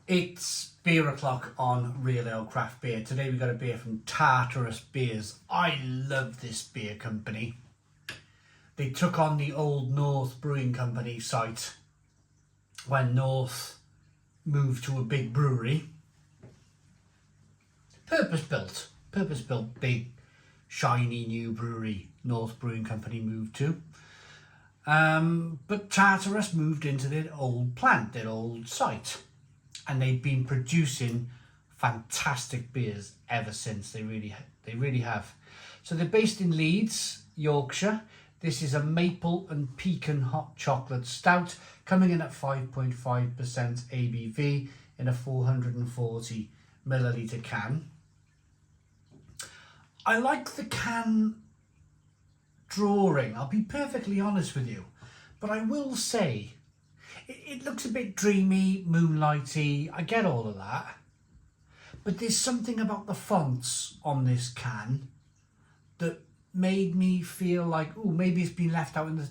It's beer o'clock on Real Ale Craft Beer. Today we got a beer from Tartarus Beers. I love this beer company. They took on the old North Brewing Company site when North moved to a big brewery. Purpose-built, big, shiny new brewery North Brewing Company moved to. But Tartarus moved into their old plant, their old site. And they've been producing fantastic beers ever since. They really have. So they're based in Leeds, Yorkshire. This is a maple and pecan hot chocolate stout coming in at 5.5% ABV in a 440 milliliter can. I like the can drawing, I'll be perfectly honest with you, but I will say it looks a bit dreamy, moonlighty, I get all of that. But there's something about the fonts on this can that made me feel like, oh, maybe it's been left out in the...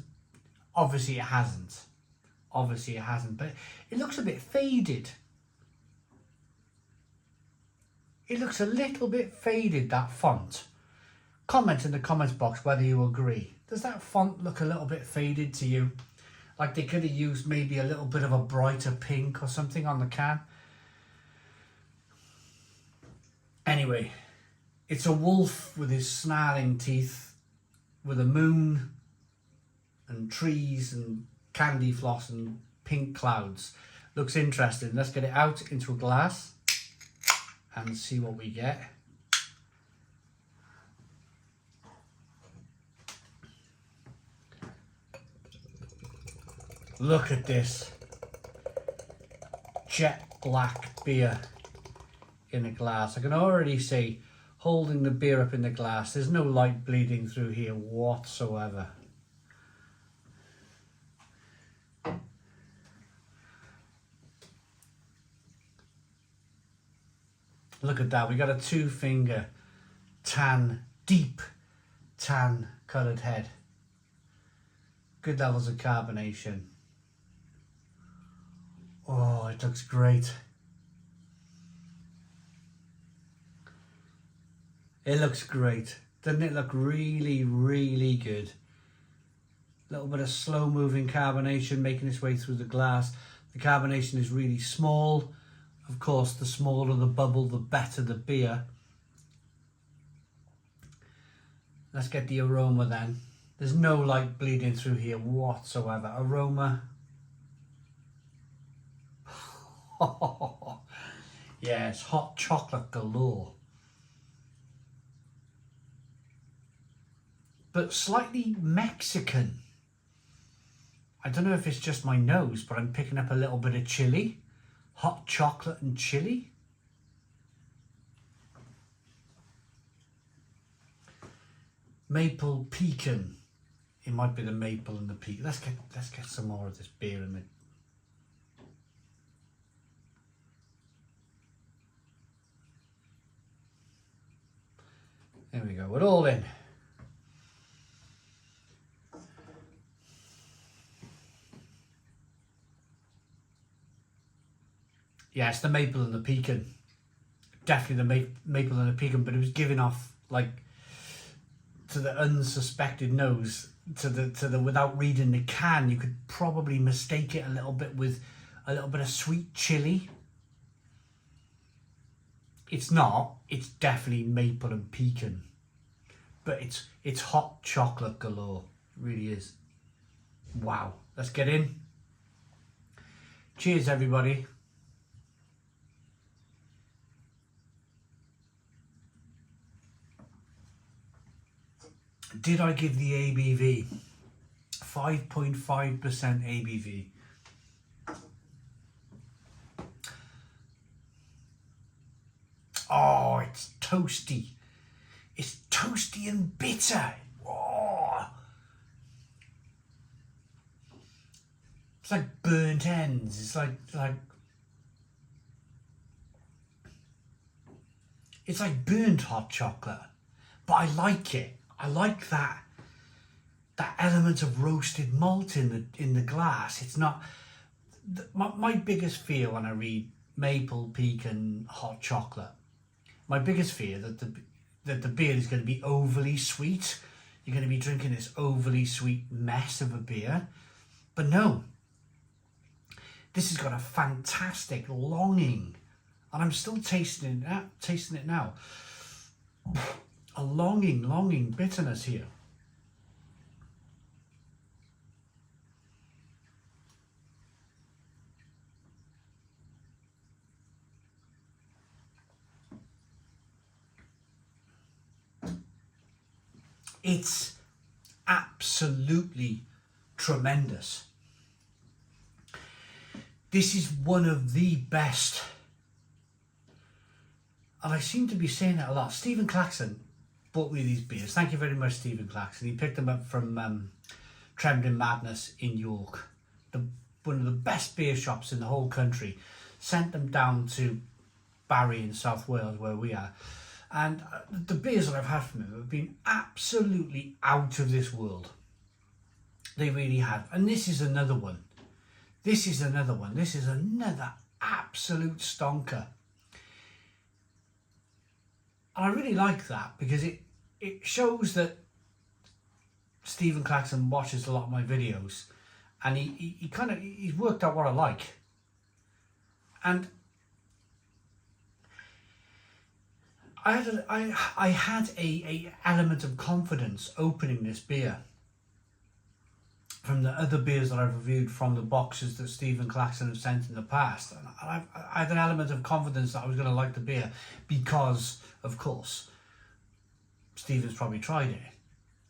Obviously it hasn't, but it looks a bit faded. It looks a little bit faded, that font. Comment in the comments box whether you agree. Does that font look a little bit faded to you? Like they could have used maybe a little bit of a brighter pink or something on the can. Anyway, it's a wolf with his snarling teeth, with a moon and trees and candy floss and pink clouds. Looks interesting. Let's get it out into a glass and see what we get. Look at this jet black beer in a glass. I can already see, holding the beer up in the glass, there's no light bleeding through here whatsoever. Look at that, we got a 2-finger tan, deep tan coloured head. Good levels of carbonation. Oh, it looks great. It looks great. Doesn't it look really, really good? A little bit of slow moving carbonation making its way through the glass. The carbonation is really small. Of course, the smaller the bubble, the better the beer. Let's get the aroma then. There's no light bleeding through here whatsoever. Aroma. Yeah, it's hot chocolate galore. But slightly Mexican. I don't know if it's just my nose, but I'm picking up a little bit of chili. Hot chocolate and chili. Maple pecan. It might be the maple and the pecan. Let's get some more of this beer in the... There we go, we're all in. Yeah, it's the maple and the pecan. Definitely the maple and the pecan, but it was giving off, like, to the unsuspected nose, to the without reading the can, you could probably mistake it a little bit with a little bit of sweet chili. It's not. It's definitely maple and pecan, but it's hot chocolate galore. It really is. Wow. Let's get in. Cheers, everybody. Did I give the ABV? 5.5% ABV. Oh, it's toasty. It's toasty and bitter. Oh. It's like burnt ends. It's like it's like burnt hot chocolate. But I like it. I like that element of roasted malt in the glass. It's not my biggest fear when I read maple, pecan, hot chocolate. My biggest fear that the beer is going to be overly sweet. You're going to be drinking this overly sweet mess of a beer. But no, this has got a fantastic longing, and I'm still tasting it now. A longing bitterness here. It's absolutely tremendous. This is one of the best, and I seem to be saying that a lot. Stephen Claxon bought me these beers. Thank you very much, Stephen Claxon. He picked them up from Trembling Madness in York, one of the best beer shops in the whole country. Sent them down to Barry in South Wales, where we are. And the beers that I've had from him have been absolutely out of this world. They really have. And this is another one. This is another absolute stonker. And I really like that because it shows that Stephen Claxon watches a lot of my videos, and he's worked out what I like. And I had a element of confidence opening this beer from the other beers that I've reviewed from the boxes that Stephen Claxon have sent in the past. And I had an element of confidence that I was going to like the beer because, of course, Stephen's probably tried it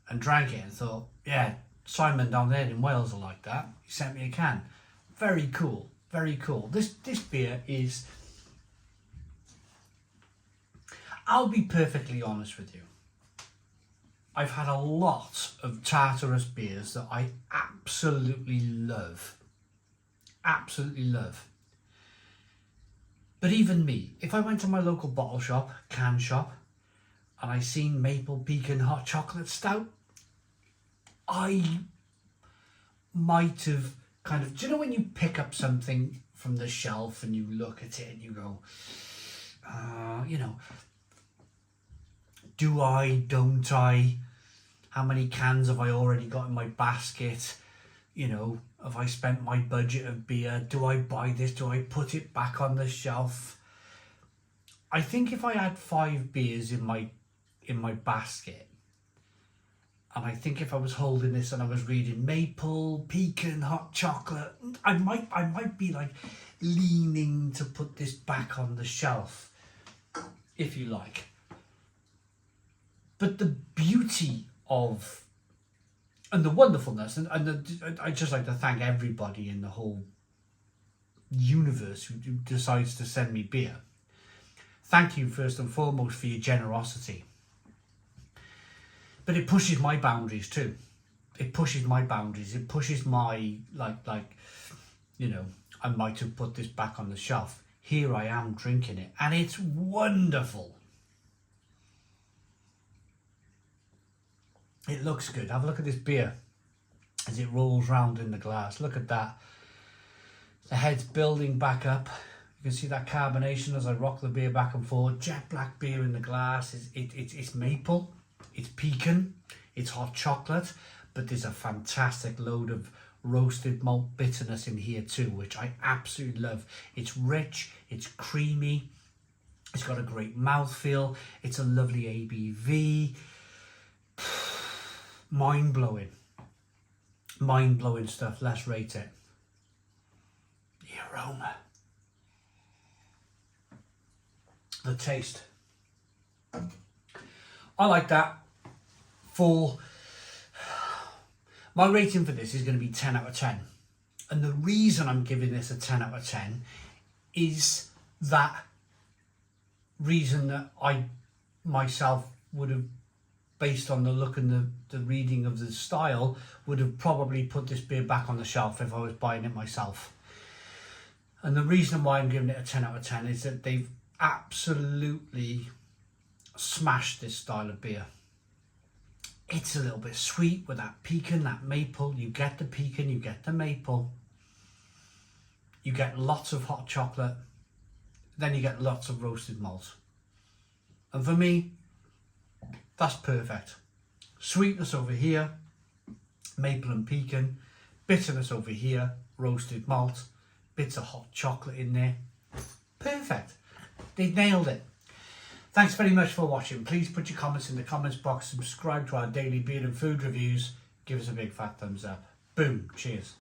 and drank it and thought, yeah, Simon down there in Wales will like that. He sent me a can. Very cool, very cool. This beer is... I'll be perfectly honest with you. I've had a lot of Tartarus beers that I absolutely love. Absolutely love. But even me, if I went to my local bottle shop, can shop, and I seen maple pecan hot chocolate stout, I might have kind of... Do you know when you pick up something from the shelf and you look at it and you go, you know, do I, don't I? How many cans have I already got in my basket? You know, have I spent my budget of beer? Do I buy this? Do I put it back on the shelf? I think if I had 5 beers in my basket, and I think if I was holding this and I was reading maple, pecan, hot chocolate, I might be like leaning to put this back on the shelf, if you like. But the beauty of, and the wonderfulness, I'd just like to thank everybody in the whole universe who decides to send me beer. Thank you first and foremost for your generosity. But it pushes my boundaries too. It pushes my boundaries. It pushes my, like, you know, I might have put this back on the shelf. Here I am drinking it, and it's wonderful. It looks good. Have a look at this beer as it rolls round in the glass. Look at that. The head's building back up. You can see that carbonation as I rock the beer back and forward. Jet black beer in the glass. It's maple, it's pecan, it's hot chocolate, but there's a fantastic load of roasted malt bitterness in here too, which I absolutely love. It's rich, it's creamy, it's got a great mouthfeel, it's a lovely ABV. Mind-blowing stuff. Let's rate it. The aroma, the taste, I like that. For my rating for this is going to be 10 out of 10, and the reason I'm giving this a 10 out of 10 is that reason that I myself would have, based on the look and the reading of the style, would have probably put this beer back on the shelf if I was buying it myself. And the reason why I'm giving it a 10 out of 10 is that they've absolutely smashed this style of beer. It's a little bit sweet with that pecan, that maple. You get the pecan, you get the maple. You get lots of hot chocolate. then you get lots of roasted malt. And for me, that's perfect. Sweetness over here, maple and pecan, bitterness over here, roasted malt, bits of hot chocolate in there. Perfect. They've nailed it. Thanks very much for watching. Please put your comments in the comments box, subscribe to our daily beer and food reviews, give us a big fat thumbs up. Boom. Cheers.